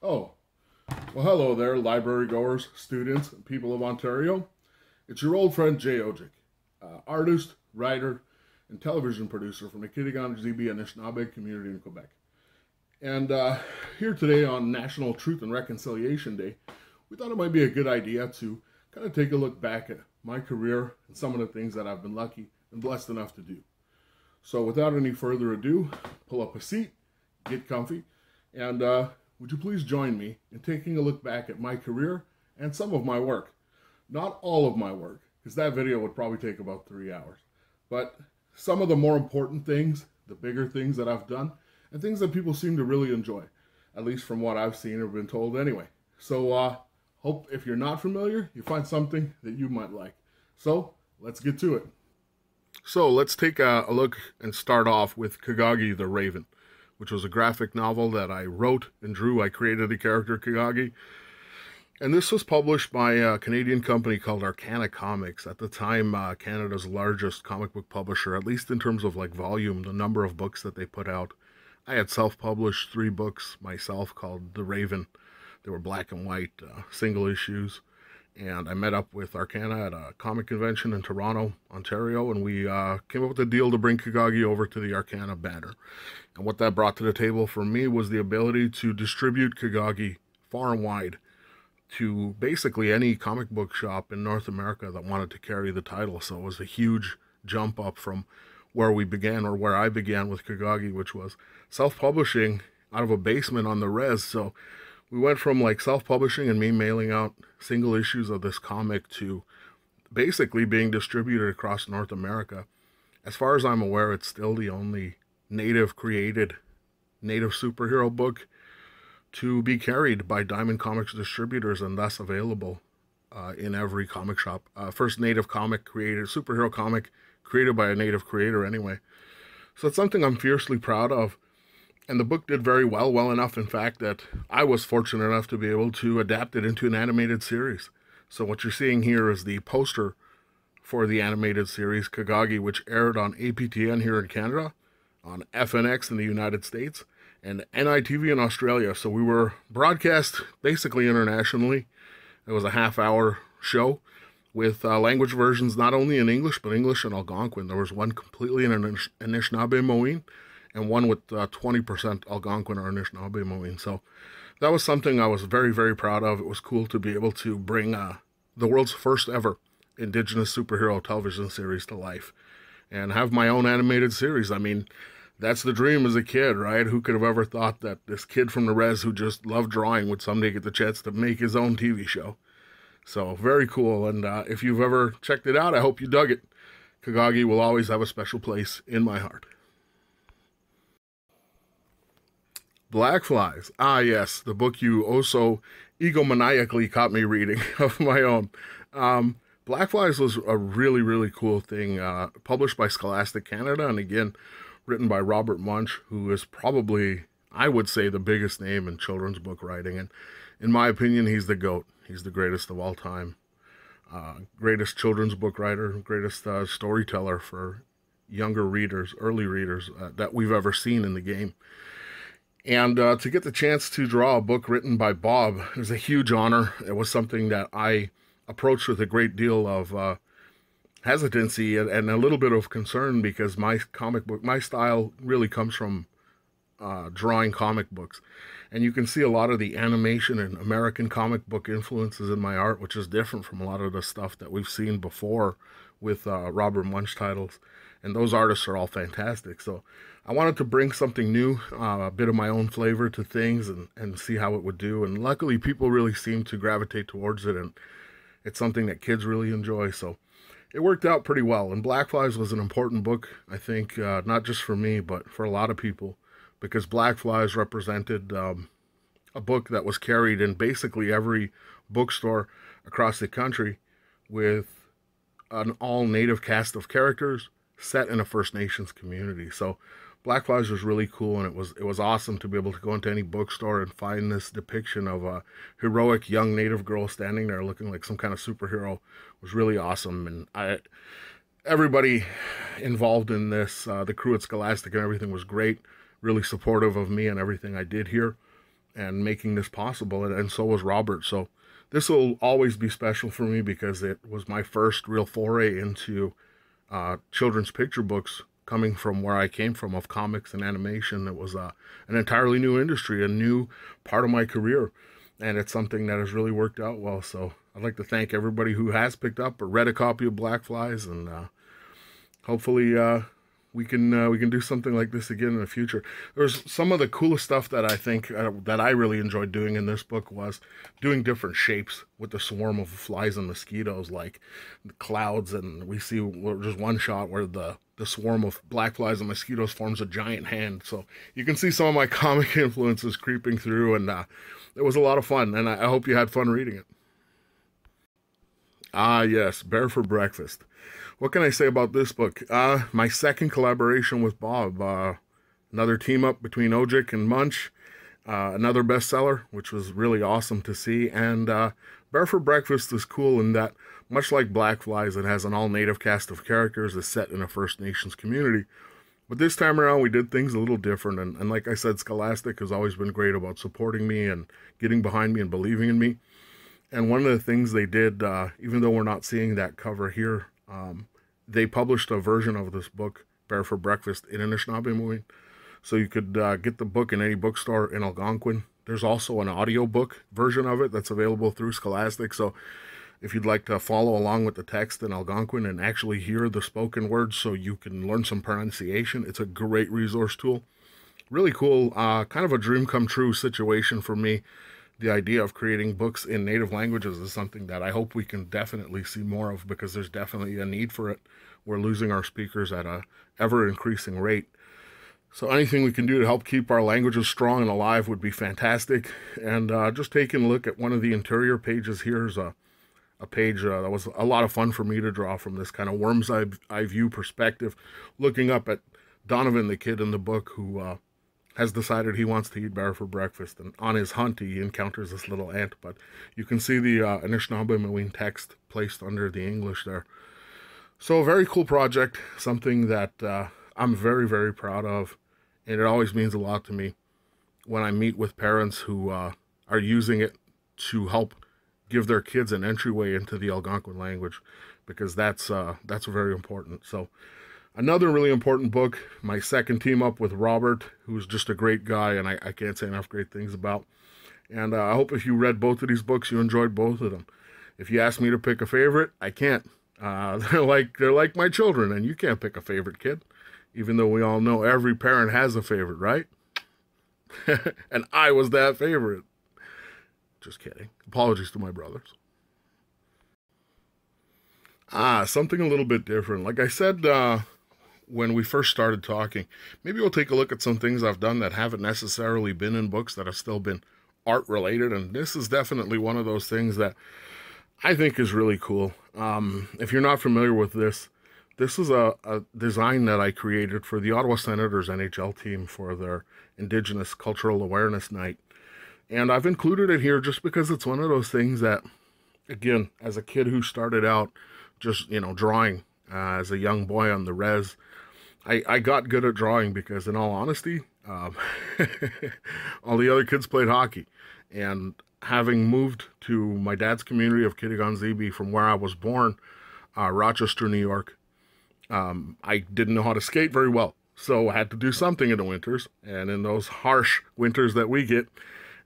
Oh, well, hello there, library goers, students, and people of Ontario. It's your old friend Jay Ojic, artist, writer, and television producer from the Kitigan-Zibi Anishinaabe community in Quebec. And here today on National Truth and Reconciliation Day, we thought it might be a good idea to kind of take a look back at my career and some of the things that I've been lucky and blessed enough to do. So without any further ado, pull up a seat, get comfy, and would you please join me in taking a look back at my career and some of my work. Not all of my work, because that video would probably take about 3 hours, but some of the more important things, the bigger things that I've done, and things that people seem to really enjoy, at least from what I've seen or been told anyway. So hope if you're not familiar, you find something that you might like. So let's get to it. So let's take a look and start off with Kagagi the Raven, which was a graphic novel that I wrote and drew. I created the character Kagagi. And this was published by a Canadian company called Arcana Comics. At the time, Canada's largest comic book publisher, at least in terms of like volume, the number of books that they put out. I had self-published 3 books myself called The Raven. They were black and white, single issues. And I met up with Arcana at a comic convention in Toronto, Ontario, and we came up with a deal to bring Kagagi over to the Arcana banner. And what that brought to the table for me was the ability to distribute Kagagi far and wide to basically any comic book shop in North America that wanted to carry the title. So it was a huge jump up from where we began, or where I began with Kagagi, which was self-publishing out of a basement on the res. So we went from like self-publishing and me mailing out single issues of this comic to basically being distributed across North America. As far as I'm aware, it's still the only native created native superhero book to be carried by Diamond Comics distributors and thus available in every comic shop. First native comic created, superhero comic created by a native creator anyway. So it's something I'm fiercely proud of. And the book did very well enough, in fact, that I was fortunate enough to be able to adapt it into an animated series. So what you're seeing here is the poster for the animated series Kagagi, which aired on APTN here in Canada, on FNX in the United States, and NITV in Australia. So we were broadcast basically internationally. It was a half-hour show with language versions not only in English, but English and Algonquin. There was one completely in Anishinaabe Moine, and one with 20% Algonquin or Anishinaabe Moine. So that was something I was very proud of. It was cool to be able to bring the world's first ever Indigenous superhero television series to life and have my own animated series. I mean, that's the dream as a kid, right? Who could have ever thought that this kid from the res who just loved drawing would someday get the chance to make his own TV show? So very cool. And if you've ever checked it out, I hope you dug it. Kagagi will always have a special place in my heart. Black Flies. Ah, yes, the book you also egomaniacally caught me reading of my own. Black Flies was a really cool thing, published by Scholastic Canada, and again, written by Robert Munsch, who is probably, I would say, the biggest name in children's book writing. And in my opinion, he's the GOAT. He's the greatest of all time. Greatest children's book writer, greatest storyteller for younger readers, early readers that we've ever seen in the game. And to get the chance to draw a book written by Bob is a huge honor. It was something that I approached with a great deal of hesitancy and a little bit of concern, because my style really comes from drawing comic books. And you can see a lot of the animation and American comic book influences in my art, which is different from a lot of the stuff that we've seen before with Robert Munsch titles. And those artists are all fantastic. So I wanted to bring something new, a bit of my own flavor to things and see how it would do. And luckily, people really seem to gravitate towards it. And it's something that kids really enjoy. So it worked out pretty well. And Black Flies was an important book, I think, not just for me, but for a lot of people. Because Black Flies represented a book that was carried in basically every bookstore across the country with an all-native cast of characters set in a First Nations community. So Black Flies was really cool, and it was awesome to be able to go into any bookstore and find this depiction of a heroic young Native girl standing there looking like some kind of superhero. It was really awesome, and everybody involved in this, the crew at Scholastic and everything was great, really supportive of me and everything I did here and making this possible, and so was Robert. So this will always be special for me because it was my first real foray into children's picture books, coming from where I came from, of comics and animation. It was an entirely new industry, a new part of my career, and it's something that has really worked out well. So I'd like to thank everybody who has picked up or read a copy of Black Flies, and hopefully we can do something like this again in the future. There's some of the coolest stuff that I think that I really enjoyed doing in this book was doing different shapes with the swarm of flies and mosquitoes, like the clouds, and we see just one shot where the swarm of black flies and mosquitoes forms a giant hand. So you can see some of my comic influences creeping through, and it was a lot of fun, and I hope you had fun reading it. Ah, yes, Bear for Breakfast. What can I say about this book? My second collaboration with Bob. Another team up between Ojik and Munch. Another bestseller, which was really awesome to see. And Bear for Breakfast is cool in that, much like Black Flies, it has an all-native cast of characters that's set in a First Nations community. But this time around, we did things a little different. And like I said, Scholastic has always been great about supporting me and getting behind me and believing in me. And one of the things they did, even though we're not seeing that cover here, they published a version of this book, Bear for Breakfast, in Anishinaabemowin. So you could get the book in any bookstore in Algonquin. There's also an audiobook version of it that's available through Scholastic. So if you'd like to follow along with the text in Algonquin and actually hear the spoken words so you can learn some pronunciation, it's a great resource tool. Really cool, kind of a dream come true situation for me. The idea of creating books in native languages is something that I hope we can definitely see more of, because there's definitely a need for it. We're losing our speakers at a ever-increasing rate. So anything we can do to help keep our languages strong and alive would be fantastic. And just taking a look at one of the interior pages here is a page that was a lot of fun for me to draw from this kind of worm's eye view perspective, looking up at Donovan, the kid in the book, who has decided he wants to eat bear for breakfast, and on his hunt he encounters this little ant. But you can see the Anishinaabemowin text placed under the English there. So a very cool project, something that I'm very, very proud of, and it always means a lot to me when I meet with parents who are using it to help give their kids an entryway into the Algonquin language, because that's very important. So another really important book, my second team up with Robert, who's just a great guy, and I can't say enough great things about. And I hope if you read both of these books, you enjoyed both of them. If you ask me to pick a favorite, I can't. They're like my children, and you can't pick a favorite, kid. Even though we all know every parent has a favorite, right? And I was that favorite. Just kidding. Apologies to my brothers. Something a little bit different. Like I said, when we first started talking, maybe we'll take a look at some things I've done that haven't necessarily been in books, that have still been art related, and this is definitely one of those things that I think is really cool. If you're not familiar with this, this is a design that I created for the Ottawa Senators NHL team for their Indigenous Cultural Awareness Night. And I've included it here just because it's one of those things that, again, as a kid who started out just, drawing as a young boy on the res, I got good at drawing because, in all honesty, all the other kids played hockey. And having moved to my dad's community of Kitigan-Zibi from where I was born, Rochester, New York, I didn't know how to skate very well. So I had to do something in the winters. And in those harsh winters that we get,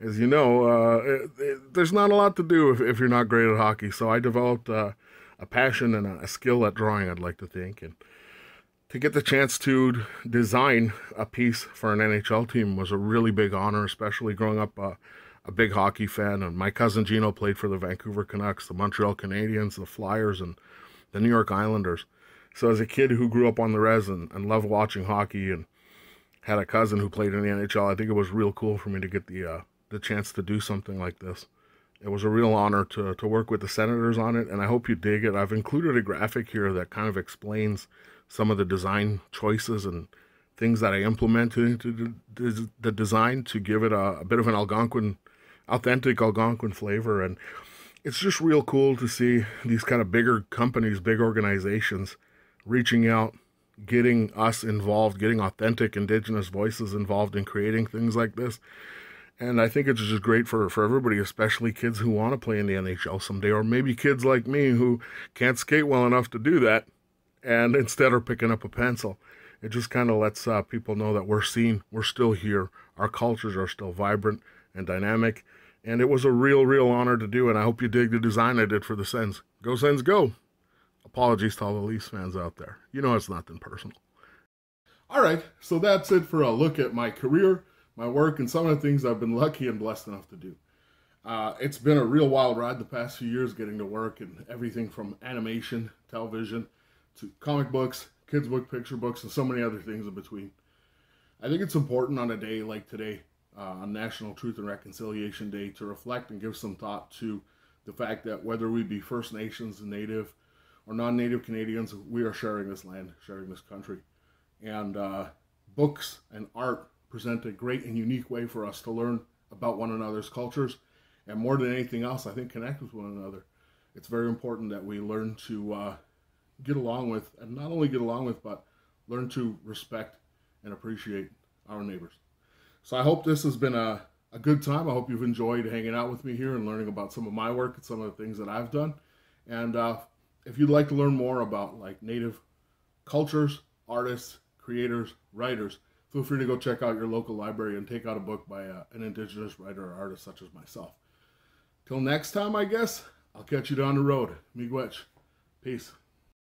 as you know, there's not a lot to do if you're not great at hockey. So I developed a passion and a skill at drawing, I'd like to think. And to get the chance to design a piece for an NHL team was a really big honor, especially growing up a big hockey fan. And my cousin Gino played for the Vancouver Canucks, the Montreal Canadiens, the Flyers, and the New York Islanders. So as a kid who grew up on the res and loved watching hockey and had a cousin who played in the NHL, I think it was real cool for me to get the chance to do something like this. It was a real honor to work with the Senators on it, and I hope you dig it. I've included a graphic here that kind of explains some of the design choices and things that I implemented into the design to give it a bit of an authentic Algonquin flavor. And it's just real cool to see these kind of bigger companies, big organizations, reaching out, getting us involved, getting authentic Indigenous voices involved in creating things like this. And I think it's just great for everybody, especially kids who want to play in the NHL someday, or maybe kids like me who can't skate well enough to do that and instead are picking up a pencil. It just kind of lets people know that we're seen, we're still here, our cultures are still vibrant and dynamic, and it was a real honor to do, and I hope you dig the design I did for the Sens. Go Sens, go! Apologies to all the Leafs fans out there. You know it's nothing personal. All right, so that's it for a look at my career, my work, and some of the things I've been lucky and blessed enough to do. It's been a real wild ride the past few years getting to work in everything from animation, television, to comic books, kids' book, picture books, and so many other things in between. I think it's important on a day like today, on National Truth and Reconciliation Day, to reflect and give some thought to the fact that whether we be First Nations, Native, or non-Native Canadians, we are sharing this land, sharing this country. And books and art present a great and unique way for us to learn about one another's cultures, and more than anything else, I think connect with one another. It's very important that we learn to get along with, and not only get along with, but learn to respect and appreciate our neighbors. So I hope this has been a good time. I hope you've enjoyed hanging out with me here and learning about some of my work and some of the things that I've done. And if you'd like to learn more about like Native cultures, artists, creators, writers, feel free to go check out your local library and take out a book by an Indigenous writer or artist such as myself. Till next time, I guess, I'll catch you down the road. Miigwech. Peace.